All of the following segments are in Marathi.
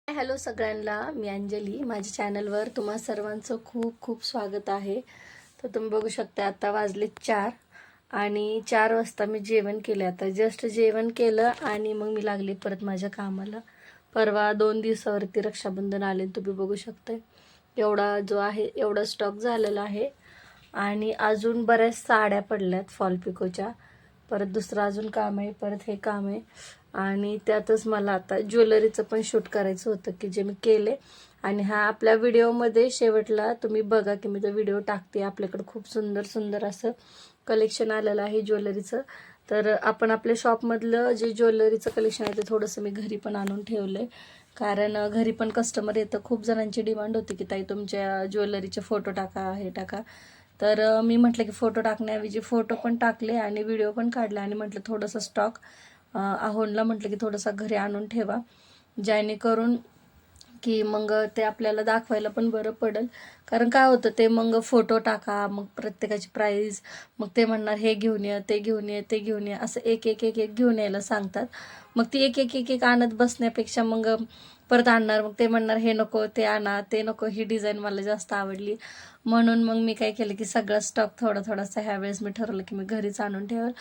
हॅलो सगळ्यांना, मी अंजली. माझ्या चॅनलवर तुम्हा सर्वांचं खूप खूप स्वागत आहे. तर तुम्ही बघू शकता आता वाजले 4 आणि 4 वाजता मी जेवण केलं. आता जस्ट जेवण केलं आणि मग मी लागले परत माझ्या कामाला. परवा 2 दिवसावरती रक्षाबंधन आले. तुम्ही बघू शकता एवढा जो आहे एवढा स्टॉक झालेला आहे आणि अजून बऱ्याच साड्या पडल्यात फॉल पिकोच्या. परत दुसरं अजून काम आहे, परत हे काम आहे आणि त्यातच मला आता ज्वेलरीचं पण शूट करायचं होतं की जे मी केले. आणि हा आपल्या व्हिडिओमध्ये शेवटला तुम्ही बघा की मी तो व्हिडिओ टाकते. आपल्याकडे खूप सुंदर सुंदर असं कलेक्शन आलेलं आहे ज्वेलरीचं. तर आपण आपल्या शॉपमधलं जे ज्वेलरीचं कलेक्शन आहे ते थोडंसं मी घरी पण आणून ठेवलं आहे. कारण घरी पण कस्टमर येतं. खूप जणांची डिमांड होती की ताई तुमच्या ज्वेलरीचे फोटो टाका, हे टाका. तर मी म्हटलं की फोटो टाकण्याऐवजी फोटो पण टाकले आणि व्हिडिओ पण काढला आणि म्हटलं थोडंसं स्टॉक आहोनला म्हटलं की थोडंसं घरी आणून ठेवा, जेणेकरून की मग ते आपल्याला दाखवायला पण बरं पडेल. कारण काय होतं ते मग फोटो टाका, मग प्रत्येकाची प्राईज, मग ते म्हणणार हे घेऊन ये, ते घेऊन ये, ते घेऊन ये, असं एक एक एक एक घेऊन यायला सांगतात. मग ती एक एक एक एक आणत बसण्यापेक्षा मग परत आणणार, मग ते म्हणणार हे नको, ते आणा, ते नको, ही डिझाईन मला जास्त आवडली. म्हणून मग मी काय केलं की सगळा स्टॉक थोडा थोडासा ह्यावेळेस मी ठरवलं की मी घरीच आणून ठेवेल.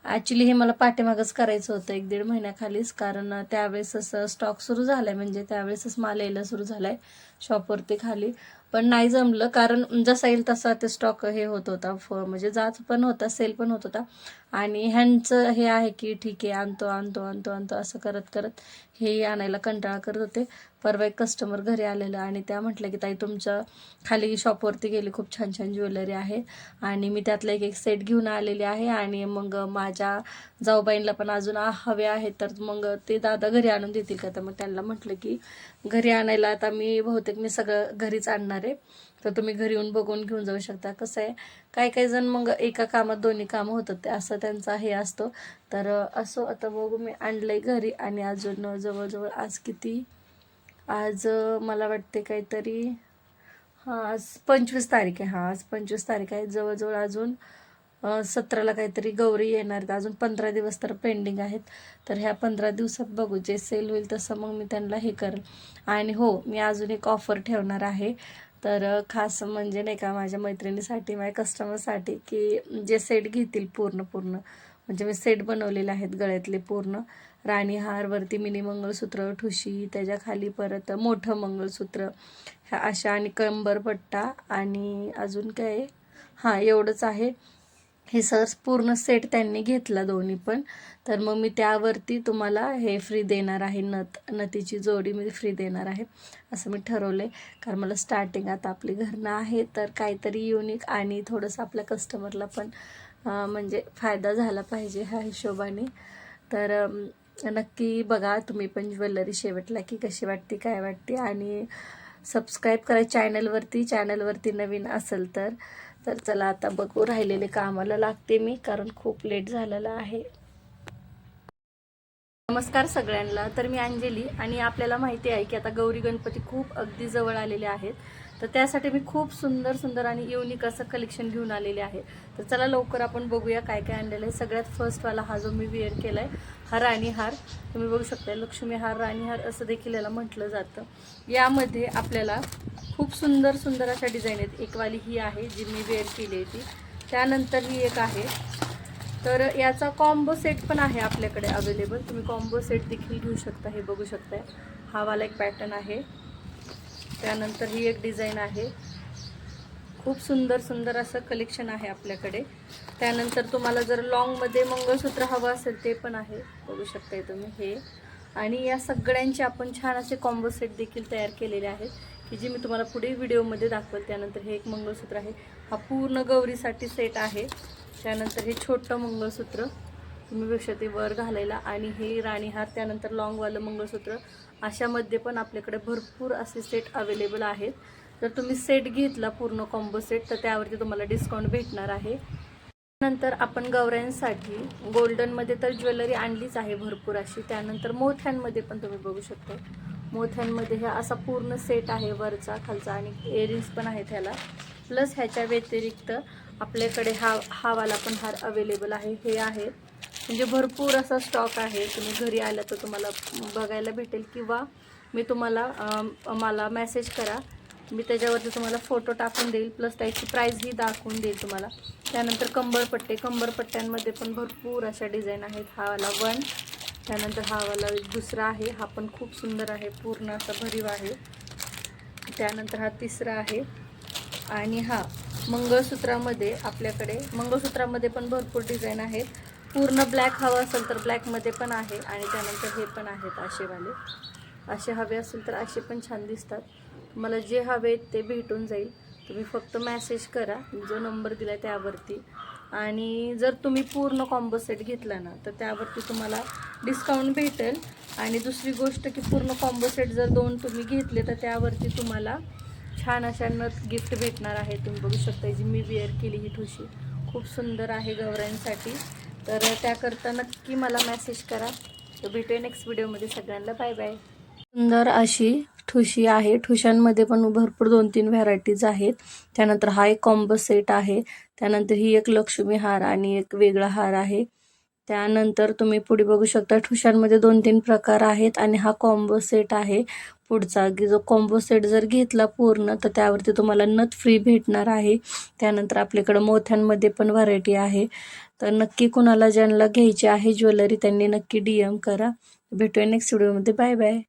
ॲक्च्युली हे मला पाठीमागच करायचं होतं 1-1.5 महिन्याखालीच. कारण त्यावेळेसच स्टॉक सुरू झाला आहे, म्हणजे त्यावेळेसच माल यायला सुरू झाला आहे शॉपवरती खाली. पण नाही जमलं, कारण जसा येईल तसा ते स्टॉक हे होत होता, म्हणजे जात पण होता, सेल पण होत होता. आणि ह्यांचं हे आहे की ठीक आहे आणतो आणतो आणतो आणतो असं करत करत हेही आणायला कंटाळा करत होते. परवा एक कस्टमर घरी आलेलं आणि त्या म्हटलं की ताई तुमच्या खाली शॉपवरती गेली, खूप छान छान ज्वेलरी आहे आणि मी त्यातला एक एक सेट घेऊन आलेले आहे आणि मग माझ्या जाऊबाईंना पण अजून हवे आहेत, तर मग ते दादा घरी आणून देतील का. तर मग त्यांना म्हटलं की घरी आणायला आता मी बहुतेक मी सगळं घरीच आणणार आहे, तर तुम्ही घरी येऊन बघून घेऊन जाऊ शकता. कसं आहे काही काही जण मग एका कामात दोन्ही कामं होतात, ते असं त्यांचा हे असतो. तर असो आता बघू, मी आणलंय घरी आणि अजून जवळजवळ आज किती, आज मला वाटते काहीतरी, हां आज 25 तारीख आहे. हां आज 25 तारीख आहे. जवळजवळ अजून 17ला काहीतरी गौरी येणार आहेत. अजून 15 दिवस तर पेंडिंग आहेत. तर ह्या 15 दिवसात बघू, जे सेल होईल तसं मग मी त्यांना हे करेल. आणि हो, मी अजून एक ऑफर ठेवणार आहे. तर खास म्हणजे नाही का माझ्या मैत्रिणीसाठी, माझ्या कस्टमरसाठी, की जे सेट घेतील पूर्ण पूर्ण, म्हणजे मी सेट बनवलेले आहेत गळ्यातले पूर्ण, राणी हारवरती मिनी मंगळसूत्र, ठुशी, त्याच्या खाली परत मोठं मंगळसूत्र, ह्या अशा, आणि कंबरपट्टा, आणि अजून काय, हां एवढंच आहे. हे पूर्ण सेट त्यांनी घेतला दोन्ही पण. तर मग मी त्यावरती तुम्हाला हे फ्री देणार आहे, नथीची जोडी मी फ्री देणार आहे असं मी ठरवलं आहे. कारण मला स्टार्टिंग आता आपली घरनं आहे, तर काहीतरी युनिक आणि थोडंसं आपल्या कस्टमरला पण म्हणजे फायदा झाला पाहिजे ह्या हिशोबाने. तर नक्की बघा तुम्ही पण ज्वेलरी शेवटला की कशी वाटते, काय वाटते. आणि सबस्क्राईब करा चॅनलवरती नवीन असेल तर. तर चला आता बघू, राहिलेले कामाला लागते मी, कारण खूप लेट झालेला आहे. नमस्कार सगळ्यांना. तर मी अंजली आणि आपल्याला माहिती आहे की आता गौरी गणपती खूप अगदी जवळ आलेले आहेत. तर त्यासाठी मी खूप सुंदर सुंदर आणि युनिक असं कलेक्शन घेऊन आलेले आहे. तर चला लवकर आपण बघूया काय काय आणलेलं आहे. सगळ्यात फर्स्टवाला हा जो मी वेअर केला आहे, हा राणीहार तुम्ही बघू शकता. लक्ष्मी हार, राणीहार असं देखील याला म्हटलं जातं. यामध्ये आपल्याला खूप सुंदर सुंदर अशा डिझाईन आहेत. एकवाली ही आहे जी मी वेअर केली आहे ती, त्यानंतर ही एक आहे. तर याचा कॉम्बो सेट पण आहे आपल्याकडे अवेलेबल, तुम्ही कॉम्बो सेट देखील घेऊ शकता. हे बघू शकताय, हा वाला एक पॅटर्न आहे. त्यानंतर ही एक डिझाईन आहे. खूप सुंदर सुंदर असं कलेक्शन आहे आपल्याकडे. त्यानंतर तुम्हाला जर लॉंगमध्ये मंगळसूत्र हवं असेल ते पण आहे, बघू शकताय तुम्ही हे. आणि या सगळ्यांचे आपण छान असे कॉम्बो सेट देखील तयार केलेले आहेत की जे मी तुम्हाला पुढे व्हिडिओमध्ये दाखवेल. त्यानंतर हे एक मंगळसूत्र आहे, हा पूर्ण गौरीसाठी सेट आहे. त्यानंतर हे छोटं मंगळसूत्र तुम्ही बघू शकता वर घालायला, आणि हे राणीहार, त्यानंतर लॉंगवालं मंगळसूत्र. अशामध्ये पण आपल्याकडे भरपूर असे सेट अवेलेबल आहेत. जर तुम्ही सेट घेतला पूर्ण कॉम्बो सेट तर त्यावरती तुम्हाला डिस्काउंट भेटणार आहे. नंतर आपण गौऱ्यांसाठी गोल्डनमध्ये तर ज्वेलरी आणलीच आहे भरपूर अशी. त्यानंतर मोत्यांमध्ये पण तुम्ही बघू शकता, मोत्यांमध्ये हा असा पूर्ण सेट आहे, वरचा खालचा, आणि इयरिंग्स पण आहेत ह्याला. प्लस ह्याच्या व्यतिरिक्त आपल्याकडे हा वाला पण हार अवेलेबल आहे. हे आहे म्हणजे भरपूर असा स्टॉक आहे. तुम्ही घरी आला तर तुम्हाला बघायला भेटेल, किंवा मी तुम्हाला मला मेसेज करा, मी त्याच्यावरती तुम्हाला फोटो टाकून देईल, प्लस त्याची प्राईजही दाखवून देईल तुम्हाला. त्यानंतर कंबरपट्ट्यांमध्ये पण भरपूर अशा डिझाईन आहेत. हा वाला 1, त्यानंतर हा वाला दुसरा आहे, हा पण खूप सुंदर आहे, पूर्ण असा भरीव आहे. त्यानंतर हा तिसरा आहे. आणि हा मंगळसूत्रामध्ये, आपल्याकडे मंगळसूत्रामध्ये पण भरपूर डिझाईन आहेत. पूर्ण ब्लॅक हवं असेल तर ब्लॅकमध्ये पण आहे. आणि त्यानंतर हे पण आहेत असेवाले. असे हवे असेल तर असे पण छान दिसतात. तुम्हाला जे हवे ते भेटून जाईल. तुम्ही फक्त मेसेज करा जो नंबर दिला आहे त्यावरती. आणि जर तुम्ही पूर्ण कॉम्बो सेट घेतला ना तर त्यावरती तुम्हाला डिस्काउंट भेटेल. आणि दुसरी गोष्ट की पूर्ण कॉम्बो सेट जर 2 तुम्ही घेतले तर त्यावरती तुम्हाला छान अशा नथ गिफ्ट भेटणार आहे. तुम्ही बघू शकता जी मी वेअर केली ही ठुशी खूप सुंदर आहे गौरांसाठी. तर त्याकरता नक्की मला मेसेज करा. तर भेटूया नेक्स्ट व्हिडिओमध्ये. सगळ्यांना बाय बाय. सुंदर अशी ठुशी आहे. ठुशांमध्ये पण भरपूर 2-3 व्हरायटीज आहेत. त्यानंतर हा एक कॉम्बो सेट आहे. त्यानंतर ही एक लक्ष्मी हार आणि एक वेगळा हार आहे. त्यानंतर तुम्ही पुढे बघू शकता ठुशांमध्ये 2-3 प्रकार आहेत. आणि हा कॉम्बो सेट आहे पुढचा, की जो कॉम्बो सेट जर घेतला पूर्ण तर त्यावरती तुम्हाला नथ फ्री भेटणार आहे. त्यानंतर आपल्याकडं मोत्यांमध्ये पण व्हरायटी आहे. तर नक्की कुणाला ज्यांना घ्यायची आहे ज्वेलरी त्यांनी नक्की DM करा. भेटूया नेक्स्ट व्हिडिओमध्ये. Bye bye.